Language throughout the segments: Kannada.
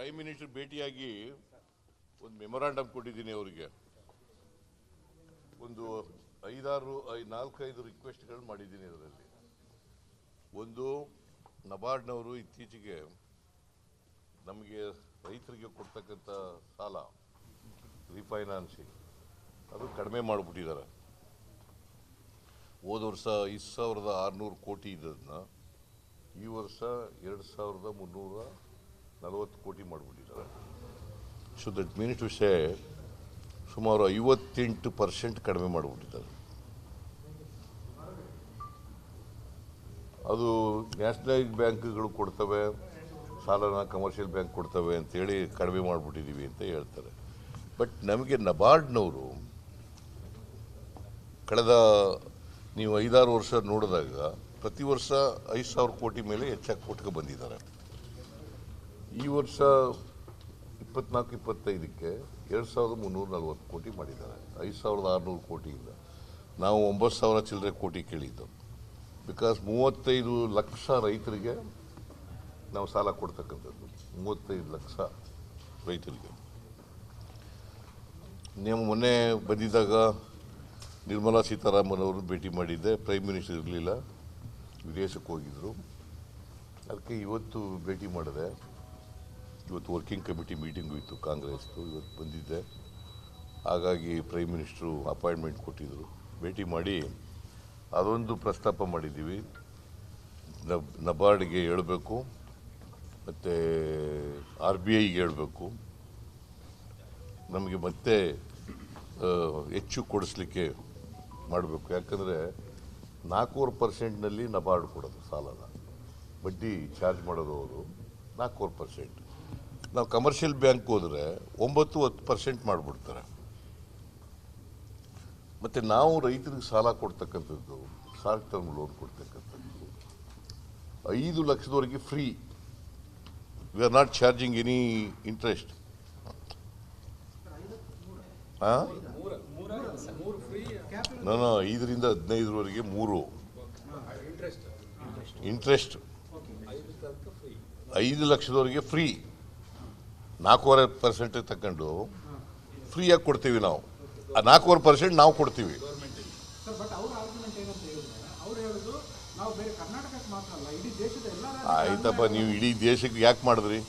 ಪ್ರೈಮ್ ಮಿನಿಸ್ಟರ್ ಭೇಟಿಯಾಗಿ ಒಂದು ಮೆಮೊರಾಂಡಮ್ ಕೊಟ್ಟಿದ್ದೀನಿ ಅವರಿಗೆ. ಒಂದು 4-5 ರಿಕ್ವೆಸ್ಟ್ಗಳು ಮಾಡಿದ್ದೀನಿ. ಅದರಲ್ಲಿ ಒಂದು, ನಬಾರ್ಡ್ನವರು ಇತ್ತೀಚೆಗೆ ನಮಗೆ ರೈತರಿಗೆ ಕೊಡ್ತಕ್ಕಂಥ ಸಾಲ ರಿಫೈನಾನ್ಸಿಂಗ್ ಅದು ಕಡಿಮೆ ಮಾಡಿಬಿಟ್ಟಿದ್ದಾರೆ. ಹೋದ ವರ್ಷ 5,600 ಕೋಟಿ ಇದ್ದದನ್ನ ಈ ವರ್ಷ 2,340 ಕೋಟಿ ಮಾಡಿಬಿಟ್ಟಿದ್ದಾರೆ. So that means to say ಸುಮಾರು 58% ಕಡಿಮೆ ಮಾಡಿಬಿಟ್ಟಿದ್ದಾರೆ. ಅದು ನ್ಯಾಷನಲೈಸ್ ಬ್ಯಾಂಕ್ಗಳು ಕೊಡ್ತವೆ ಸಾಲನ, ಕಮರ್ಷಿಯಲ್ ಬ್ಯಾಂಕ್ ಕೊಡ್ತವೆ ಅಂತೇಳಿ ಕಡಿಮೆ ಮಾಡಿಬಿಟ್ಟಿದ್ದೀವಿ ಅಂತ ಹೇಳ್ತಾರೆ. ಬಟ್ ನಮಗೆ ನಬಾರ್ಡ್ನವರು ಕಳೆದ ನೀವು 5-6 ವರ್ಷ ನೋಡಿದಾಗ ಪ್ರತಿ ವರ್ಷ 5,000 ಕೋಟಿ ಮೇಲೆ ಹೆಚ್ಚಾಗಿ ಕೊಟ್ಕೊ ಬಂದಿದ್ದಾರೆ. ಈ ವರ್ಷ 24-25ಕ್ಕೆ 2,340 ಕೋಟಿ ಮಾಡಿದ್ದಾರೆ. 5,600 ಕೋಟಿಯಿಂದ ನಾವು 9,000 ಚಿಲ್ಲರೆ ಕೋಟಿ ಕೇಳಿದ್ದು. ಬಿಕಾಸ್ 35 ಲಕ್ಷ ರೈತರಿಗೆ ನಾವು ಸಾಲ ಕೊಡ್ತಕ್ಕಂಥದ್ದು. 35 ಲಕ್ಷ ರೈತರಿಗೆ. ನೀವು ಮೊನ್ನೆ ಬಂದಿದ್ದಾಗ ನಿರ್ಮಲಾ ಸೀತಾರಾಮನ್ ಅವರು ಭೇಟಿ ಮಾಡಿದ್ದೆ. ಪ್ರೈಮ್ ಮಿನಿಸ್ಟರ್ ಇರಲಿಲ್ಲ, ವಿದೇಶಕ್ಕೆ ಹೋಗಿದ್ದರು. ಅದಕ್ಕೆ ಇವತ್ತು ಭೇಟಿ ಮಾಡಿದೆ. ಇವತ್ತು ವರ್ಕಿಂಗ್ ಕಮಿಟಿ ಮೀಟಿಂಗು ಇತ್ತು ಕಾಂಗ್ರೆಸ್ದು, ಇವತ್ತು ಬಂದಿದ್ದೆ. ಹಾಗಾಗಿ ಪ್ರೈಮ್ ಮಿನಿಸ್ಟ್ರು ಅಪಾಯಿಂಟ್ಮೆಂಟ್ ಕೊಟ್ಟಿದ್ದರು. ಭೇಟಿ ಮಾಡಿ ಅದೊಂದು ಪ್ರಸ್ತಾಪ ಮಾಡಿದ್ದೀವಿ. ನಬಾರ್ಡ್ಗೆ ಹೇಳಬೇಕು ಮತ್ತು RBIಗೆ ಹೇಳಬೇಕು, ನಮಗೆ ಮತ್ತೆ ಹೆಚ್ಚು ಕೊಡಿಸ್ಲಿಕ್ಕೆ ಮಾಡಬೇಕು. ಯಾಕಂದರೆ 4% ನಬಾರ್ಡ್ ಕೊಡೋದು ಸಾಲನ, ಬಡ್ಡಿ ಚಾರ್ಜ್ ಮಾಡೋದು ಅವರು 4%. ನಾವು ಕಮರ್ಷಿಯಲ್ ಬ್ಯಾಂಕ್ ಹೋದರೆ 9-10% ಮಾಡಿಬಿಡ್ತಾರೆ. ಮತ್ತು ನಾವು ರೈತರಿಗೆ ಸಾಲ ಕೊಡ್ತಕ್ಕಂಥದ್ದು, ಶಾರ್ಟ್ ಟರ್ಮ್ ಲೋನ್ ಕೊಡ್ತಕ್ಕಂಥದ್ದು 5 ಲಕ್ಷದವರೆಗೆ free. V are not charging any interest. ನಾನು 5ರಿಂದ 15ವರೆಗೆ 3 ಇಂಟ್ರೆಸ್ಟ್. 5 ಲಕ್ಷದವರೆಗೆ ಫ್ರೀ. 4.5% ತಗೊಂಡು ಫ್ರೀಯಾಗಿ ಕೊಡ್ತೀವಿ ನಾವು. ಆ 4.5% ನಾವು ಕೊಡ್ತೀವಿ. ಆಯ್ತಪ್ಪ, ನೀವು ಇಡೀ ದೇಶಕ್ಕೆ ಯಾಕೆ ಮಾಡಿದ್ರಿ?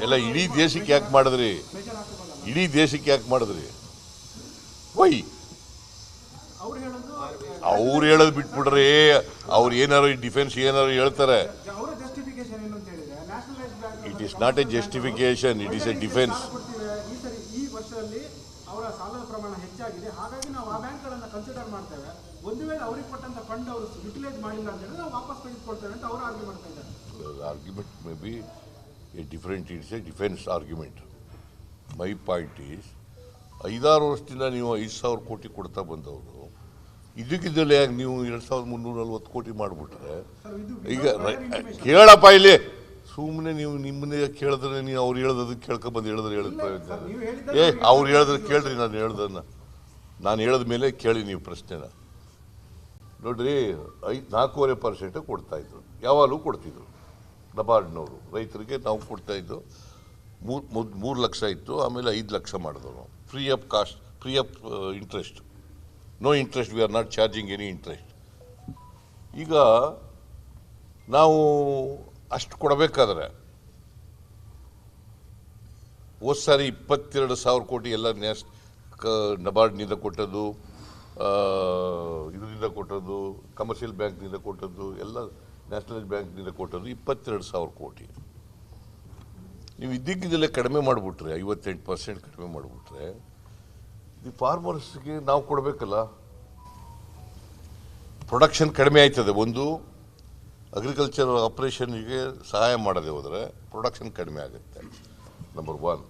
ಎಲ್ಲ ಇಡೀ ದೇಶಕ್ಕೆ ಯಾಕೆ ಮಾಡಿದ್ರಿ? ಇಡೀ ದೇಶಕ್ಕೆ ಯಾಕೆ ಮಾಡಿದ್ರಿ? ವೈ ಅವ್ರು ಹೇಳೋದು ಬಿಟ್ಬಿಡ್ರಿ. ಅವ್ರು ಏನಾರು ಡಿಫೆನ್ಸ್ ಏನಾರು ಹೇಳ್ತಾರೆ. It is not A justification, it is A defence. ಅವರ ಸಾಲದ ಪ್ರಮಾಣ ಹೆಚ್ಚಾಗಿದೆ, ಹಾಗಾಗಿ ನಾವು ಆ ಬ್ಯಾಂಕ್ಗಳನ್ನು ಕನ್ಸಿಡರ್ ಮಾಡ್ತೇವೆ. ಒಂದು ವೇಳೆ ಅವರಿಗೆ ಕೊಟ್ಟಂತ ಫಂಡ್ ಅವರು ಯುಟಿಲೈಸ್ ಮಾಡಿಲ್ಲ ಅಂತ ಹೇಳಿದ್ರೆ ನಾವು ವಾಪಸ್ ತೆಗೆದುಕೊಳ್ತೇವೆ ಅಂತ ಅವರು ಆರ್ಗ್ಯೂ ಮಾಡ್ತಾ ಇದ್ದಾರೆ. Argument may be A different, it's A defence argument. My point is 5-6 ವರ್ಷದಿಂದ ನೀವು 5,000 ಕೋಟಿ ಕೊಡ್ತಾ ಬಂದವರು ಇದಕ್ಕಿದ್ದಲ್ಲೇ ನೀವು 2,340 ಕೋಟಿ ಮಾಡಿಬಿಟ್ರೆ ಈಗ ಕೇಳಪ್ಪ ಇಲ್ಲಿ ಸುಮ್ಮನೆ ನೀವು ನಿಮ್ಮನ್ನೇ ಕೇಳಿದ್ರೆ ನೀವು ಅವ್ರು ಹೇಳೋದಕ್ಕೆ ಕೇಳ್ಕೊಬಂದು ಹೇಳಿದ್ರೆ ಹೇಳುತ್ತೆ. ಅವ್ರು ಹೇಳಿದ್ರೆ ಕೇಳ್ರಿ, ನಾನು ಹೇಳಿದ ಮೇಲೆ ಕೇಳಿ ನೀವು ಪ್ರಶ್ನೆನ. ನೋಡ್ರಿ, 4.5% ಕೊಡ್ತಾಯಿದ್ರು, ಯಾವಾಗಲೂ ಕೊಡ್ತಿದ್ರು ನಬಾರ್ಡ್ನವರು ರೈತರಿಗೆ. ನಾವು ಕೊಡ್ತಾಯಿದ್ದು 3 ಲಕ್ಷ ಇತ್ತು, ಆಮೇಲೆ 5 ಲಕ್ಷ ಮಾಡಿದ್ರು ನಾವು. Free of cost, free of interest, no interest. We are not charging any interest. ಈಗ ನಾವು ಅಷ್ಟು ಕೊಡಬೇಕಾದ್ರೆ ಹೋದ ಸಾರಿ 22,000 ಕೋಟಿ ಎಲ್ಲ ನಬಾರ್ಡ್ನಿಂದ ಕೊಟ್ಟದ್ದು, ಇದರಿಂದ ಕೊಟ್ಟದ್ದು, ಕಮರ್ಷಿಯಲ್ ಬ್ಯಾಂಕ್ನಿಂದ ಕೊಟ್ಟದ್ದು, ಎಲ್ಲ ನ್ಯಾಷನಲೈಸ್ ಬ್ಯಾಂಕ್ನಿಂದ ಕೊಟ್ಟದ್ದು 22,000 ಕೋಟಿ. ನೀವು ಇದ್ದಕ್ಕಿದ್ದಲ್ಲೇ ಕಡಿಮೆ ಮಾಡಿಬಿಟ್ರೆ, 58% ಕಡಿಮೆ ಮಾಡಿಬಿಟ್ರೆ ದಿ ಫಾರ್ಮರ್ಸ್ಗೆ ನಾವು ಕೊಡಬೇಕಲ್ಲ. ಪ್ರೊಡಕ್ಷನ್ ಕಡಿಮೆ ಆಯ್ತದೆ. ಒಂದು, ಅಗ್ರಿಕಲ್ಚರ್ ಆಪರೇಷನ್ಗೆ ಸಹಾಯ ಮಾಡದೆ ಹೋದರೆ ಪ್ರೊಡಕ್ಷನ್ ಕಡಿಮೆ ಆಗುತ್ತೆ, ನಂಬರ್ 1.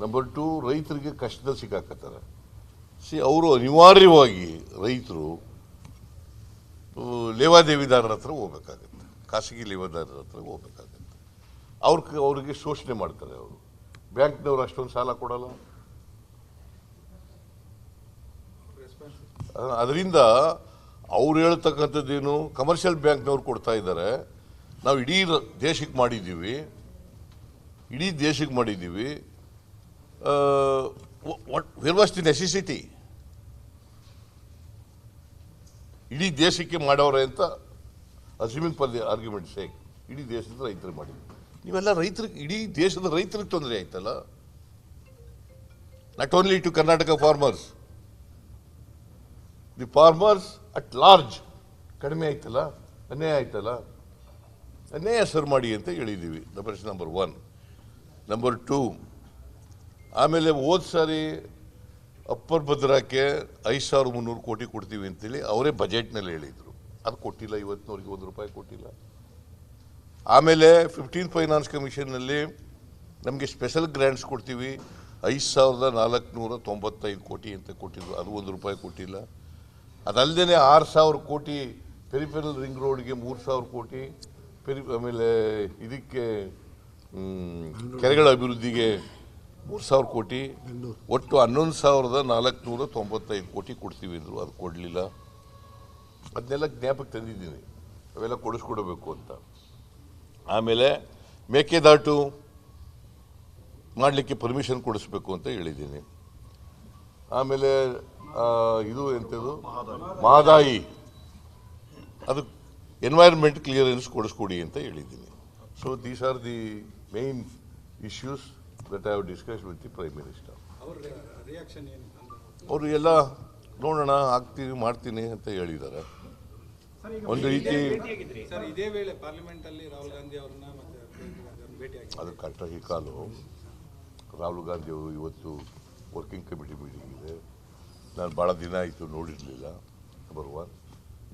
ನಂಬರ್ 2, ರೈತರಿಗೆ ಕಷ್ಟದಲ್ಲಿ ಸಿಕ್ಕಾಕತ್ತಾರೆ. ಅವರು ಅನಿವಾರ್ಯವಾಗಿ ರೈತರು ಲೇವಾದೇವಿದಾರರ ಹತ್ರ ಹೋಗ್ಬೇಕಾಗತ್ತೆ, ಖಾಸಗಿ ಲೇವಾದಾರರ ಹತ್ರ ಹೋಗ್ಬೇಕಾಗತ್ತೆ. ಅವ್ರಿಗೆ ಶೋಷಣೆ ಮಾಡ್ತಾರೆ ಅವರು. ಬ್ಯಾಂಕ್ನವ್ರು ಅಷ್ಟೊಂದು ಸಾಲ ಕೊಡಲ್ಲ. ಅದರಿಂದ ಅವ್ರು ಹೇಳ್ತಕ್ಕಂಥದ್ದೇನು, ಕಮರ್ಷಿಯಲ್ ಬ್ಯಾಂಕ್ನವ್ರು ಕೊಡ್ತಾ ಇದ್ದಾರೆ, ನಾವು ಇಡೀ ದೇಶಕ್ಕೆ ಮಾಡಿದ್ದೀವಿ, ಇಡೀ ದೇಶಕ್ಕೆ ಮಾಡಿದ್ದೀವಿ. Where was the necessity? ಇಡೀ ದೇಶಕ್ಕೆ ಮಾಡವ್ರೆ ಅಂತ assuming for the argument sake ಇಡೀ ದೇಶದ ರೈತರಿಗೆ ಮಾಡಿದ್ವಿ. ನೀವೆಲ್ಲ ರೈತರಿಗೆ, ಇಡೀ ದೇಶದ ರೈತರಿಗೆ ತೊಂದರೆ ಆಯ್ತಲ್ಲ. Not only to Karnataka farmers, the farmers at large ಕಡಿಮೆ ಆಯ್ತಲ್ಲ, ಅನ್ಯಾಯ ಆಯ್ತಲ್ಲ. ಅನ್ಯಾಯ ಸರ್ ಮಾಡಿ ಅಂತ ಹೇಳಿದ್ದೀವಿ. ನಂಬರ್ 1. ನಂಬರ್ 2, ಆಮೇಲೆ ಹೋದ ಸಾರಿ ಅಪ್ಪರ್ ಭದ್ರಾಕ್ಕೆ 5,300 ಕೋಟಿ ಕೊಡ್ತೀವಿ ಅಂತೇಳಿ ಅವರೇ ಬಜೆಟ್ನಲ್ಲಿ ಹೇಳಿದರು. ಅದು ಕೊಟ್ಟಿಲ್ಲ, ಇವತ್ತಿನವ್ರಿಗೆ ₹1 ಕೊಟ್ಟಿಲ್ಲ. ಆಮೇಲೆ 15th ಫೈನಾನ್ಸ್ ಕಮಿಷನ್ನಲ್ಲಿ ನಮಗೆ ಸ್ಪೆಷಲ್ ಗ್ರ್ಯಾಂಟ್ಸ್ ಕೊಡ್ತೀವಿ 5,495 ಕೋಟಿ ಅಂತ ಕೊಟ್ಟಿದ್ರು, ಅದು ₹1 ಕೊಟ್ಟಿಲ್ಲ. ಅದಲ್ಲದೆ 6,000 ಕೋಟಿ ಪೆರಿಫೆರಲ್ ರಿಂಗ್ ರೋಡ್ಗೆ, 3,000 ಕೋಟಿ ಆಮೇಲೆ ಇದಕ್ಕೆ ಕೆರೆಗಳ ಅಭಿವೃದ್ಧಿಗೆ 3,000 ಕೋಟಿ, ಒಟ್ಟು 11,495 ಕೋಟಿ ಕೊಡ್ತೀವಿ ಅಂದರು. ಅದು ಕೊಡಲಿಲ್ಲ. ಅದನ್ನೆಲ್ಲ ಜ್ಞಾಪಕ ತಂದಿದ್ದೀನಿ, ಅವೆಲ್ಲ ಕೊಡಿಸ್ಕೊಡ್ಬೇಕು ಅಂತ. ಆಮೇಲೆ ಮೇಕೆದಾಟು ಮಾಡಲಿಕ್ಕೆ ಪರ್ಮಿಷನ್ ಕೊಡಿಸ್ಬೇಕು ಅಂತ ಹೇಳಿದ್ದೀನಿ. ಆಮೇಲೆ ಇದು ಎಂಥದ್ದು ಮಹದಾಯಿ, ಅದು ಎನ್ವೈರನ್ಮೆಂಟ್ ಕ್ಲಿಯರೆನ್ಸ್ ಕೊಡಿಸ್ಕೊಡಿ ಅಂತ ಹೇಳಿದ್ದೀನಿ. So these are the main issues that I have discussed with the prime minister. ಅವರು ಎಲ್ಲ ನೋಡೋಣ, ಆಗ್ತೀನಿ ಮಾಡ್ತೀನಿ ಅಂತ ಹೇಳಿದ್ದಾರೆ. ಒಂದು ರೀತಿ ಇದೇ ವೇಳೆ ಪಾರ್ಲಿಮೆಂಟ್ ಅಲ್ಲಿ ರಾಹುಲ್ ಗಾಂಧಿ ಅವರನ್ನ ಮತ್ತೆ ಭೇಟಿ ಆಗಿದೆ. ಅದು ಕರೆಕ್ಟಾಗಿ ಕಾಲು. ರಾಹುಲ್ ಗಾಂಧಿ ಅವರು ಇವತ್ತು ವರ್ಕಿಂಗ್ ಕಮಿಟಿ ಮೀಟಿಂಗ್ ಇದೆ. ನಾನು ಭಾಳ ದಿನ ಆಯಿತು ನೋಡಿರಲಿಲ್ಲ. Number 1.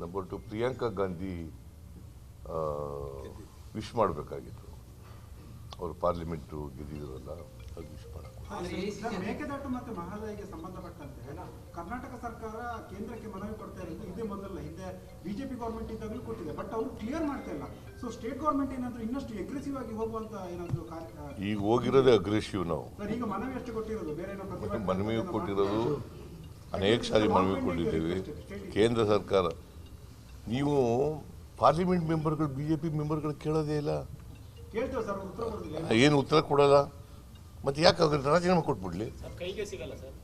Number 2, Priyanka Gandhi wish ಮಾಡಬೇಕಾಗಿತ್ತು. ಅವರು ಪಾರ್ಲಿಮೆಂಟು ಗೆದ್ದಿದ್ರಲ್ಲ, ಅದು ವಿಶ್ ಮಾಡಬೇಕು. ಮೇಕೆದಾಟು ಮತ್ತು ಮಹದಾಯಿಗೆ ಸಂಬಂಧಪಟ್ಟಂತೆ ಕರ್ನಾಟಕ ಸರ್ಕಾರ ಕೇಂದ್ರಕ್ಕೆ ಮನವಿ ಕೊಡ್ತಾ ಇರೋದು ಇದೇ ಮೊದಲ, ಹಿಂದೆ ಬಿಜೆಪಿ ಗೌರ್ಮೆಂಟ್ ಇದ್ದಾಗಲೂ ಕೊಟ್ಟಿದೆ, ಬಟ್ ಅವರು ಕ್ಲಿಯರ್ ಮಾಡ್ತಾ ಇಲ್ಲ. ಸೊ ಸ್ಟೇಟ್ ಗೌರ್ಮೆಂಟ್ ಏನಾದರೂ ಇನ್ನಷ್ಟು ಅಗ್ರೆಸಿವ್ ಆಗಿ ಹೋಗುವಂತ ಏನಾದರೂ ಈಗ ಹೋಗಿರೋದೇ ಅಗ್ರೆಸಿವ್. ನಾವು ಸರ್ ಈಗ ಮನವಿ ಎಷ್ಟು ಕೊಟ್ಟಿರೋದು, ಬೇರೆ ಮನವಿ ಕೊಟ್ಟಿರೋದು ಅನೇಕ ಸಾರಿ ಮನವಿ ಕೊಟ್ಟಿದ್ದೀವಿ. ಕೇಂದ್ರ ಸರ್ಕಾರ, ನೀವು ಪಾರ್ಲಿಮೆಂಟ್ ಮೆಂಬರ್ಗಳು, ಬಿಜೆಪಿ ಮೆಂಬರ್ಗಳು ಕೇಳೋದೇ ಇಲ್ಲ. ಕೇಳ್ತೇವೆ ಸರ್, ಉತ್ತರ ಕೊಡೋದಿಲ್ಲ. ಏನು ಉತ್ತರ ಕೊಡೋಲ್ಲ? ಮತ್ತೆ ಯಾಕೆ ರಾಜೀನಾಮೆ ಕೊಟ್ಬಿಡ್ಲಿ? ಕೈಗೆ ಸಿಗಲ್ಲ ಸರ್.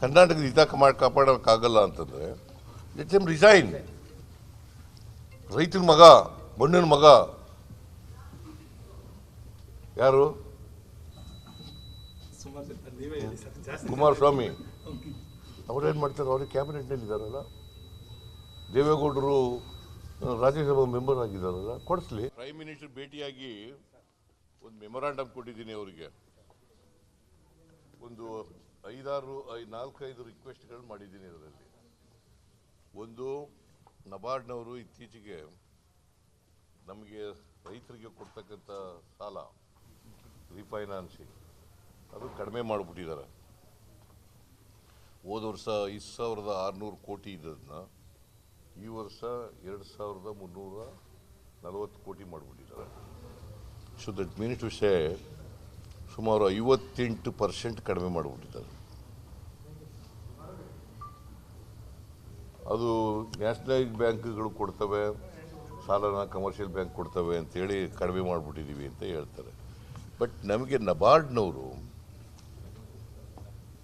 ಕರ್ನಾಟಕದ ಹಿತ ಕಾಪಾಡೋಕ್ಕಾಗಲ್ಲ ಅಂತಂದ್ರೆ ಲೆಟ್ ದೆಮ್ ರಿಸೈನ್. ರೈತರ ಮಗ, ಬಣ್ಣನ ಮಗ ಯಾರು? ಕುಮಾರಸ್ವಾಮಿ. ಅವ್ರೇನು ಮಾಡ್ತಾರೆ? ಅವ್ರಿಗೆ ಕ್ಯಾಬಿನೆಟ್ನಲ್ಲಿ ಇದ್ದಾರಲ್ಲ. ದೇವೇಗೌಡರು ರಾಜ್ಯಸಭಾ ಮೆಂಬರ್ ಆಗಿದ್ದಾರಲ್ಲ, ಕೊಡಿಸ್ಲಿ. ಪ್ರೈಮ್ ಮಿನಿಸ್ಟರ್ ಭೇಟಿಯಾಗಿ ಒಂದು ಮೆಮೊರಾಂಡಮ್ ಕೊಟ್ಟಿದ್ದೀನಿ ಅವರಿಗೆ. ಒಂದು 4-5 ರಿಕ್ವೆಸ್ಟ್ಗಳು ಮಾಡಿದ್ದೀನಿ. ಅದರಲ್ಲಿ ಒಂದು, ನಬಾರ್ಡ್ನವರು ಇತ್ತೀಚೆಗೆ ನಮಗೆ ರೈತರಿಗೆ ಕೊಡ್ತಕ್ಕಂಥ ಸಾಲ ರಿಫೈನಾನ್ಸಿಂಗ್ ಅದು ಕಡಿಮೆ ಮಾಡಿಬಿಟ್ಟಿದ್ದಾರೆ. ಹೋದ ವರ್ಷ 5,600 ಕೋಟಿ ಇದ್ದದನ್ನ ಈ ವರ್ಷ 2,340 ಕೋಟಿ ಮಾಡಿಬಿಟ್ಟಿದ್ದಾರೆ. So that means to say ಸುಮಾರು 58% ಕಡಿಮೆ ಮಾಡಿಬಿಟ್ಟಿದ್ದಾರೆ. ಅದು ನ್ಯಾಷನಲೈಸ್ ಬ್ಯಾಂಕ್ಗಳು ಕೊಡ್ತವೆ ಸಾಲನ, ಕಮರ್ಷಿಯಲ್ ಬ್ಯಾಂಕ್ ಕೊಡ್ತವೆ ಅಂತೇಳಿ ಕಡಿಮೆ ಮಾಡಿಬಿಟ್ಟಿದ್ದೀವಿ ಅಂತ ಹೇಳ್ತಾರೆ. ಬಟ್ ನಮಗೆ ನಬಾರ್ಡ್ನವರು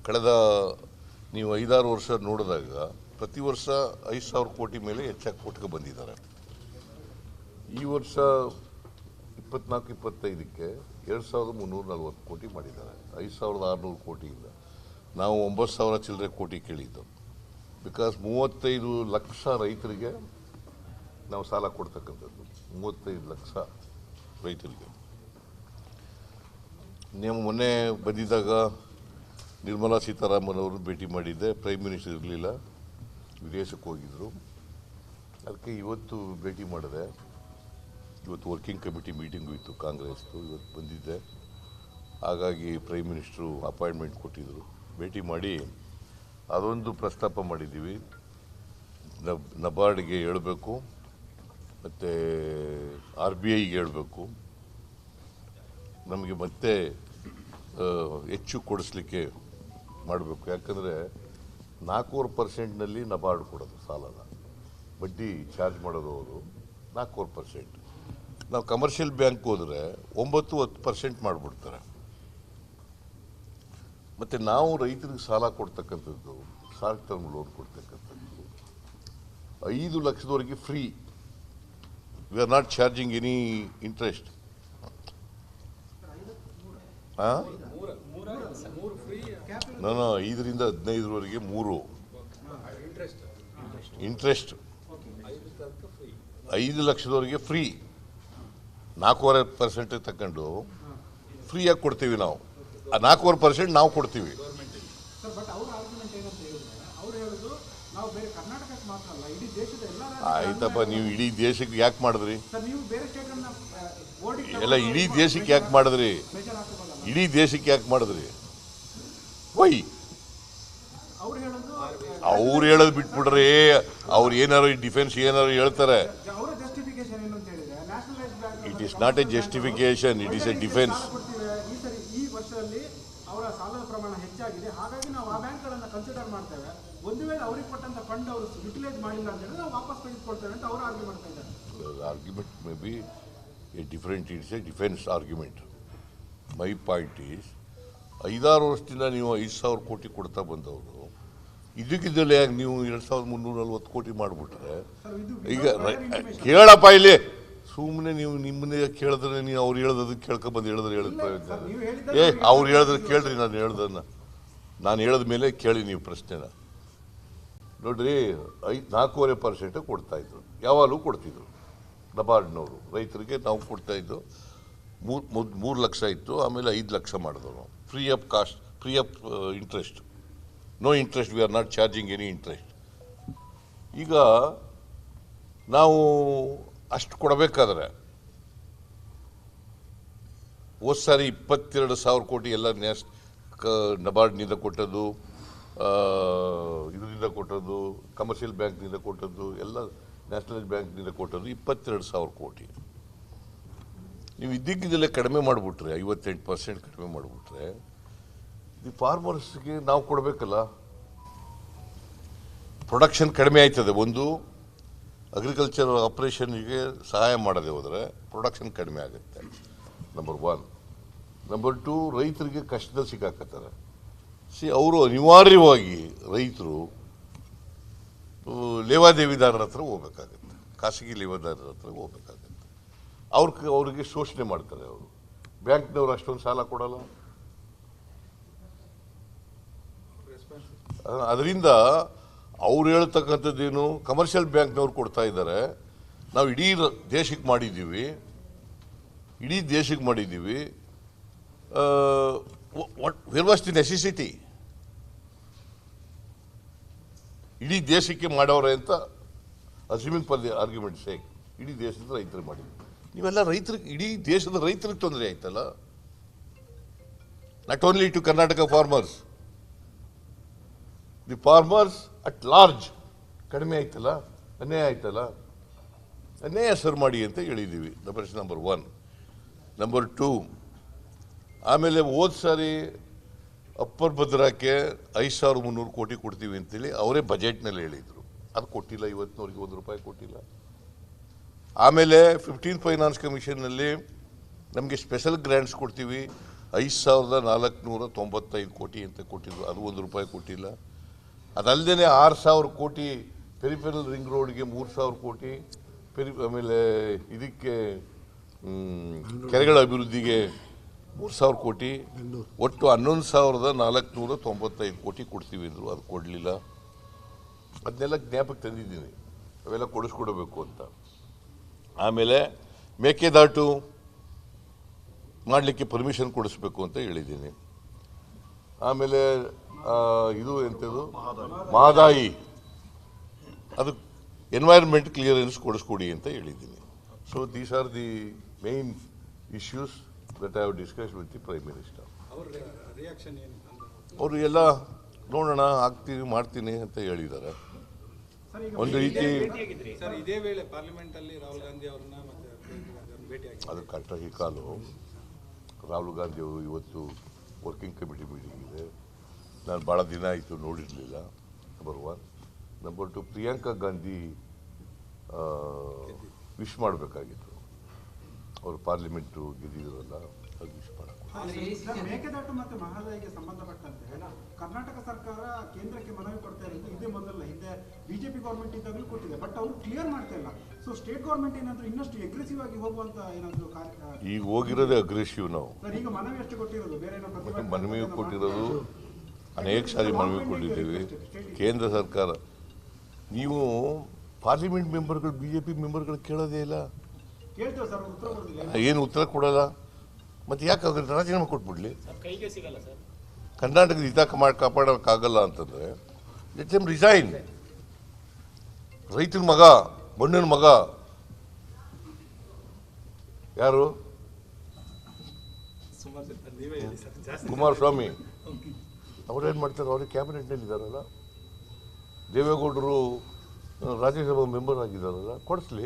ಕಳೆದ ನೀವು 5-6 ವರ್ಷ ನೋಡಿದಾಗ ಪ್ರತಿ ವರ್ಷ 5,000 ಕೋಟಿ ಮೇಲೆ ಹೆಚ್ಚಾಗಿ ಕೊಟ್ಕೊ ಬಂದಿದ್ದಾರೆ. ಈ ವರ್ಷ 24-25ಕ್ಕೆ 2,340 ಕೋಟಿ ಮಾಡಿದ್ದಾರೆ. 5,600 ಕೋಟಿಯಿಂದ ನಾವು 9,000 ಚಿಲ್ಲರೆ ಕೋಟಿ ಕೇಳಿದ್ದು. ಬಿಕಾಸ್ 35 ಲಕ್ಷ ರೈತರಿಗೆ ನಾವು ಸಾಲ ಕೊಡ್ತಕ್ಕಂಥದ್ದು. 35 ಲಕ್ಷ ರೈತರಿಗೆ. ನೀವು ಮೊನ್ನೆ ಬಂದಿದ್ದಾಗ ನಿರ್ಮಲಾ ಸೀತಾರಾಮನ್ ಅವರು ಭೇಟಿ ಮಾಡಿದ್ದೆ. ಪ್ರೈಮ್ ಮಿನಿಸ್ಟರ್ ಇರಲಿಲ್ಲ, ವಿದೇಶಕ್ಕೆ ಹೋಗಿದ್ದರು. ಅದಕ್ಕೆ ಇವತ್ತು ಭೇಟಿ ಮಾಡಿದೆ. ಇವತ್ತು ವರ್ಕಿಂಗ್ ಕಮಿಟಿ ಮೀಟಿಂಗು ಇತ್ತು ಕಾಂಗ್ರೆಸ್ದು, ಇವತ್ತು ಬಂದಿದ್ದೆ. ಹಾಗಾಗಿ ಪ್ರೈಮ್ ಮಿನಿಸ್ಟ್ರು ಅಪಾಯಿಂಟ್ಮೆಂಟ್ ಕೊಟ್ಟಿದ್ದರು. ಭೇಟಿ ಮಾಡಿ ಅದೊಂದು ಪ್ರಸ್ತಾಪ ಮಾಡಿದ್ದೀವಿ. ನಬಾರ್ಡ್ಗೆ ಹೇಳಬೇಕು, ಮತ್ತು RBIಗೆ ಹೇಳಬೇಕು, ನಮಗೆ ಮತ್ತೆ ಹೆಚ್ಚು ಕೊಡಿಸ್ಲಿಕ್ಕೆ ಮಾಡಬೇಕು. ಯಾಕಂದರೆ 4% ನಬಾರ್ಡ್ ಕೊಡೋದು ಸಾಲನ, ಬಡ್ಡಿ ಚಾರ್ಜ್ ಮಾಡೋದು ಅವರು 4%. ನಾವು ಕಮರ್ಷಿಯಲ್ ಬ್ಯಾಂಕ್ ಹೋದರೆ 9-10% ಮಾಡಿಬಿಡ್ತಾರೆ. ಮತ್ತು ನಾವು ರೈತರಿಗೆ ಸಾಲ ಕೊಡ್ತಕ್ಕಂಥದ್ದು ಶಾರ್ಟ್ ಟರ್ಮ್ ಲೋನ್ ಕೊಡ್ತಕ್ಕಂಥದ್ದು 5 ಲಕ್ಷದವರೆಗೆ free. V are not charging any interest. ನಾನು 5ರಿಂದ 15ರವರೆಗೆ 3 ಇಂಟ್ರೆಸ್ಟ್, 5 ಲಕ್ಷದವರೆಗೆ ಫ್ರೀ. 4.5% ತಗೊಂಡು ಫ್ರೀಯಾಗಿ ಕೊಡ್ತೀವಿ ನಾವು. ಆ 4.5% ನಾವು ಕೊಡ್ತೀವಿ. ಸರ್ ಬಟ್ ಅವ್ರ ಆರ್ಗ್ಯುಮೆಂಟ್ ಏನಂತ ಹೇಳಿದ್ರೆ ಅವ್ರು ಹೇಳೋದು ನಾವು ಬೇರೆ ಕರ್ನಾಟಕಕ್ಕೆ ಮಾತ್ರ ಅಲ್ಲ ಇಡೀ ದೇಶದ ಎಲ್ಲ ಆಯ್ತಪ್ಪ, ನೀವು ಇಡೀ ದೇಶಕ್ಕೆ ಯಾಕೆ ಮಾಡಿದ್ರಿ? ಸರ್ ನೀವು ಬೇರೆ ಸ್ಟೇಟ್ ಅನ್ನ ಓಡಿ ಎಲ್ಲ ಇಡೀ ದೇಶಕ್ಕೆ ಯಾಕೆ ಮಾಡಿದ್ರಿ? ಬೇಜಾರು ಹಾಕೋಬಲ್ಲ. ಇಡೀ ದೇಶಕ್ಕೆ ಯಾಕೆ ಮಾಡಿದ್ರಿ? ವೈ ಅವ್ರು ಹೇಳೋದು ಅವ್ರು ಹೇಳೋದು ಬಿಟ್ಬಿಡ್ರಿ. ಅವ್ರು ಏನಾರು ಡಿಫೆನ್ಸ್ ಏನಾರು ಹೇಳ್ತಾರೆ. ಅವರ ಜಸ್ಟಿಫಿಕೇಶನ್ ಏನು ಅಂತ ಹೇಳಿದ್ರೆ nationalise bank it is not A justification, it is A defence. ಈ ಸರಿ ಈ ವರ್ಷದಲ್ಲಿ ಅವರ ಸಾಲದ ಪ್ರಮಾಣ ಹೆಚ್ಚಾಗಿದೆ, ಹಾಗಾಗಿ ನಾವು ಆ ಬ್ಯಾಂಕ್ಗಳನ್ನು ಕನ್ಸಿಡರ್ ಮಾಡ್ತೇವೆ. ಒಂದು ವೇಳೆ ಅವ್ರಿಗೆ ಕೊಟ್ಟಂತ ಫಂಡ್ ಅವರು ಯುಟಿಲೈಸ್ ಮಾಡಿಲ್ಲ ಅಂತ ಹೇಳಿದ್ರೆ ನಾವು ವಾಪಸ್ ತೆಗೆದುಕೊಳ್ತೇವೆ ಅಂತ ಅವರು ಆರ್ಗ್ಯೂ ಮಾಡ್ತಾ ಇದ್ದಾರೆ. Argument may be A different, it's A defence argument. My point is 5-6 ವರ್ಷದಿಂದ ನೀವು 5,000 ಕೋಟಿ ಕೊಡ್ತಾ ಬಂದವರು, ಇದಕ್ಕಿದ್ದಲ್ಲಿ ಯಾಕೆ ನೀವು 2,340 ಕೋಟಿ ಮಾಡಿಬಿಟ್ರೆ ಈಗ ಕೇಳಪ್ಪ ಇಲ್ಲಿ ಸುಮ್ಮನೆ ನೀವು ನಿಮ್ಮನ್ನೇ ಕೇಳಿದ್ರೆ ನೀವು ಅವ್ರು ಹೇಳೋದಕ್ಕೆ ಕೇಳ್ಕೊಬಂದು ಹೇಳಿದ್ರೆ ಹೇಳಿದ ಪ್ರಯೋಜನ. ಅವ್ರು ಹೇಳಿದ್ರೆ ಕೇಳ್ರಿ, ನಾನು ಹೇಳಿದ ಮೇಲೆ ಕೇಳಿ ನೀವು ಪ್ರಶ್ನೆನ. ನೋಡ್ರಿ, 4.5% ಕೊಡ್ತಾ ಇದ್ರು, ಯಾವಾಗಲೂ ಕೊಡ್ತಿದ್ರು ನಬಾರ್ಡ್ನವರು. ರೈತರಿಗೆ ನಾವು ಕೊಡ್ತಾ ಇದ್ದು 3 ಲಕ್ಷ ಇತ್ತು, ಆಮೇಲೆ 5 ಲಕ್ಷ ಮಾಡಿದ್ರು ನಾವು. Free of cost, free of interest, no interest, we are not charging any interest. ಈಗ ನಾವು ಅಷ್ಟು ಕೊಡಬೇಕಾದ್ರೆ ಹೋದ ಸಾರಿ 22,000 ಕೋಟಿ ಎಲ್ಲ ನಬಾರ್ಡ್ನಿಂದ ಕೊಟ್ಟದ್ದು, ಇದರಿಂದ ಕೊಟ್ಟದ್ದು, ಕಮರ್ಷಿಯಲ್ ಬ್ಯಾಂಕ್ನಿಂದ ಕೊಟ್ಟದ್ದು, ಎಲ್ಲ ನ್ಯಾಷನಲೈಸ್ ಬ್ಯಾಂಕ್ನಿಂದ ಕೊಟ್ಟದ್ದು 22,000 ಕೋಟಿ. ನೀವು ಇದ್ದಕ್ಕಿದ್ದಲ್ಲೇ ಕಡಿಮೆ ಮಾಡಿಬಿಟ್ರೆ, 58% ಕಡಿಮೆ ಮಾಡಿಬಿಟ್ರೆ ಈ ಫಾರ್ಮರ್ಸ್ಗೆ ನಾವು ಕೊಡಬೇಕಲ್ಲ. ಪ್ರೊಡಕ್ಷನ್ ಕಡಿಮೆ ಆಯ್ತದೆ. ಒಂದು ಅಗ್ರಿಕಲ್ಚರ್ ಆಪರೇಷನ್ಗೆ ಸಹಾಯ ಮಾಡದೆ ಹೋದರೆ ಪ್ರೊಡಕ್ಷನ್ ಕಡಿಮೆ ಆಗುತ್ತೆ, ನಂಬರ್ 1. ನಂಬರ್ 2, ರೈತರಿಗೆ ಕಷ್ಟದಲ್ಲಿ ಸಿಕ್ಕಾಕತ್ತಾರೆ. ಅವರು ಅನಿವಾರ್ಯವಾಗಿ ರೈತರು ಲೇವಾದೇವಿದಾರರ ಹತ್ರ ಹೋಗ್ಬೇಕಾಗತ್ತೆ, ಖಾಸಗಿ ಲೇವಾದಾರರ ಹತ್ರ ಹೋಗ್ಬೇಕಾಗತ್ತೆ. ಅವ್ರಿಗೆ ಶೋಷಣೆ ಮಾಡ್ತಾರೆ. ಅವರು ಬ್ಯಾಂಕ್ನವ್ರು ಅಷ್ಟೊಂದು ಸಾಲ ಕೊಡಲ್ಲ. ಅದರಿಂದ ಅವ್ರು ಹೇಳ್ತಕ್ಕಂಥದ್ದೇನು, ಕಮರ್ಷಿಯಲ್ ಬ್ಯಾಂಕ್ನವ್ರು ಕೊಡ್ತಾ ಇದ್ದಾರೆ, ನಾವು ಇಡೀ ದೇಶಕ್ಕೆ ಮಾಡಿದ್ದೀವಿ. Where was the necessity? ಇಡೀ ದೇಶಕ್ಕೆ ಮಾಡವ್ರೆ ಅಂತ assuming for the argument sake ಇಡೀ ದೇಶದ ರೈತರಿಗೆ ಮಾಡಿದ್ವಿ. ನೀವೆಲ್ಲ ರೈತರಿಗೆ, ಇಡೀ ದೇಶದ ರೈತರಿಗೆ ತೊಂದರೆ ಆಯ್ತಲ್ಲ. Not only to Karnataka farmers, the farmers at large ಕಡಿಮೆ ಆಯ್ತಲ್ಲ, ಅನ್ಯಾಯ ಆಯ್ತಲ್ಲ. ಅನ್ಯಾಯ ಸರ್ ಮಾಡಿ ಅಂತ ಹೇಳಿದ್ದೀವಿ. ನಂಬರ್ 1. ನಂಬರ್ 2, ಆಮೇಲೆ ಹೋದ ಸಾರಿ ಅಪ್ಪರ್ ಭದ್ರಾಕ್ಕೆ 5,300 ಕೋಟಿ ಕೊಡ್ತೀವಿ ಅಂತೇಳಿ ಅವರೇ ಬಜೆಟ್ನಲ್ಲಿ ಹೇಳಿದರು. ಅದು ಕೊಟ್ಟಿಲ್ಲ, ಇವತ್ತಿನವ್ರಿಗೆ ₹1 ಕೊಟ್ಟಿಲ್ಲ. ಆಮೇಲೆ 15 ಫೈನಾನ್ಸ್ ಕಮಿಷನ್ನಲ್ಲಿ ನಮಗೆ ಸ್ಪೆಷಲ್ ಗ್ರ್ಯಾಂಟ್ಸ್ ಕೊಡ್ತೀವಿ 5,495 ಕೋಟಿ ಅಂತ ಕೊಟ್ಟಿದ್ರು, ಅದು ₹1 ಕೊಟ್ಟಿಲ್ಲ. ಅದಲ್ಲದೆ 6,000 ಕೋಟಿ ಪೆರಿಫೆರಲ್ ರಿಂಗ್ ರೋಡ್ಗೆ, 3,000 ಕೋಟಿ ಆಮೇಲೆ ಇದಕ್ಕೆ ಕೆರೆಗಳ ಅಭಿವೃದ್ಧಿಗೆ 3,000 ಕೋಟಿ, ಒಟ್ಟು 11,495 ಕೋಟಿ ಕೊಡ್ತೀವಿ ಅಂದರು. ಅದು ಕೊಡಲಿಲ್ಲ. ಅದನ್ನೆಲ್ಲ ಜ್ಞಾಪಕ ತಂದಿದ್ದೀನಿ, ಅವೆಲ್ಲ ಕೊಡಿಸ್ಕೊಡಬೇಕು ಅಂತ. ಆಮೇಲೆ ಮೇಕೆದಾಟು ಮಾಡಲಿಕ್ಕೆ ಪರ್ಮಿಷನ್ ಕೊಡಿಸ್ಬೇಕು ಅಂತ ಹೇಳಿದ್ದೀನಿ. ಆಮೇಲೆ ಇದು ಎಂಥದ್ದು, ಮಹದಾಯಿ, ಅದು ಎನ್ವೈರ್ಮೆಂಟ್ ಕ್ಲಿಯರೆನ್ಸ್ ಕೊಡಿಸ್ಕೊಡಿ ಅಂತ ಹೇಳಿದ್ದೀನಿ. So these are the main issues that I have discussed with the prime minister. ಅವರು ಎಲ್ಲ ನೋಡೋಣ, ಮಾಡ್ತೀನಿ ಅಂತ ಹೇಳಿದ್ದಾರೆ. ಒಂದು ರೀತಿ ಸರ್, ಇದೇ ವೇಳೆ ಪಾರ್ಲಿಮೆಂಟ್ ಅಲ್ಲಿ ರಾಹುಲ್ ಗಾಂಧಿ ಅವರನ್ನ ಮತ್ತೆ ಭೇಟಿ ಆಗಿ ಅದು ಕರೆಕ್ಟಾಗಿ ಕಾಲು. ರಾಹುಲ್ ಗಾಂಧಿ ಅವರು ಇವತ್ತು ವರ್ಕಿಂಗ್ ಕಮಿಟಿ ಮೀಟಿಂಗ್ ಇದೆ. ನಾನು ಭಾಳ ದಿನ ಆಯಿತು ನೋಡಿರಲಿಲ್ಲ, number 1. Number 2, Priyanka Gandhi wish ಮಾಡಬೇಕಾಗಿತ್ತು. ಅವರು ಪಾರ್ಲಿಮೆಂಟು ಗೆದ್ದಿದ್ರಲ್ಲ, ಅದು ವಿಶ್ ಮಾಡಬೇಕು. ಸರ್, ಮೇಕೆದಾಟು ಮತ್ತೆ ಮಹದಾಯಿಗೆ ಸಂಬಂಧಪಟ್ಟಂತೆ ಕರ್ನಾಟಕ ಸರ್ಕಾರ ಕೇಂದ್ರಕ್ಕೆ ಮನವಿ ಕೊಡ್ತಾ ಇರೋದು ಇದೇ ಮೊದಲ ಹಿಂದೆ ಬಿಜೆಪಿ ಗೌರ್ಮೆಂಟ್ ಇದ್ದಾಗಲೂ ಕೊಟ್ಟಿದೆ, ಬಟ್ ಅವರು ಕ್ಲಿಯರ್ ಮಾಡ್ತಾ ಇಲ್ಲ. ಸೊ ಸ್ಟೇಟ್ ಗೌರ್ಮೆಂಟ್ ಏನಾದ್ರು ಇನ್ನಷ್ಟು ಅಗ್ರೆಸಿವ್ ಆಗಿ ಹೋಗುವಂತ ಏನಾದ್ರು ಈಗ ಹೋಗಿರೋದೇ ಅಗ್ರೆಸಿವ್ ನಾವು. ಸರ್, ಈಗ ಮನವಿ ಅಷ್ಟು ಕೊಟ್ಟಿರೋದು, ಬೇರೆ ಏನೋ ಪ್ರತಿಭಟನೆ ಮನವಿ ಕೊಟ್ಟಿರೋದು ಅನೇಕ ಸಾರಿ ಮನವಿ ಕೊಟ್ಟಿದ್ದೇವೆ. ಕೇಂದ್ರ ಸರ್ಕಾರ, ನೀವು ಪಾರ್ಲಿಮೆಂಟ್ ಮೆಂಬರ್ಗಳು BJP ಮೆಂಬರ್ಗಳು ಕೇಳೋದೇ ಇಲ್ಲ, ಕೇಳ್ತೇವೆ ಸರ್, ಉತ್ತರ ಕೊಡೋದಿಲ್ಲ. ಏನು ಉತ್ತರ ಕೊಡಲ್ಲ. ಮತ್ತು ಯಾಕೆ ರಾಜೀನಾಮೆ ಕೊಟ್ಬಿಡ್ಲಿ? ಕೈಗೆ ಸಿಗಲ್ಲ ಸರ್. ಕರ್ನಾಟಕದ ಹಿತ ಕಾಪಾಡೋಕ್ಕಾಗಲ್ಲ ಅಂತಂದರೆ ಲೆಟ್ ದೆಮ್ ರಿಸೈನ್. ರೈತನ ಮಗ, ಬಣ್ಣನ ಮಗ ಯಾರು? ಕುಮಾರಸ್ವಾಮಿ. ಅವ್ರೇನು ಮಾಡ್ತಾರೆ? ಅವ್ರಿಗೆ ಕ್ಯಾಬಿನೆಟ್ನಲ್ಲಿ ಇದ್ದಾರಲ್ಲ, ದೇವೇಗೌಡರು ರಾಜ್ಯಸಭಾ ಮೆಂಬರ್ ಆಗಿದ್ದಾರಲ್ಲ, ಕೊಡಿಸ್ಲಿ.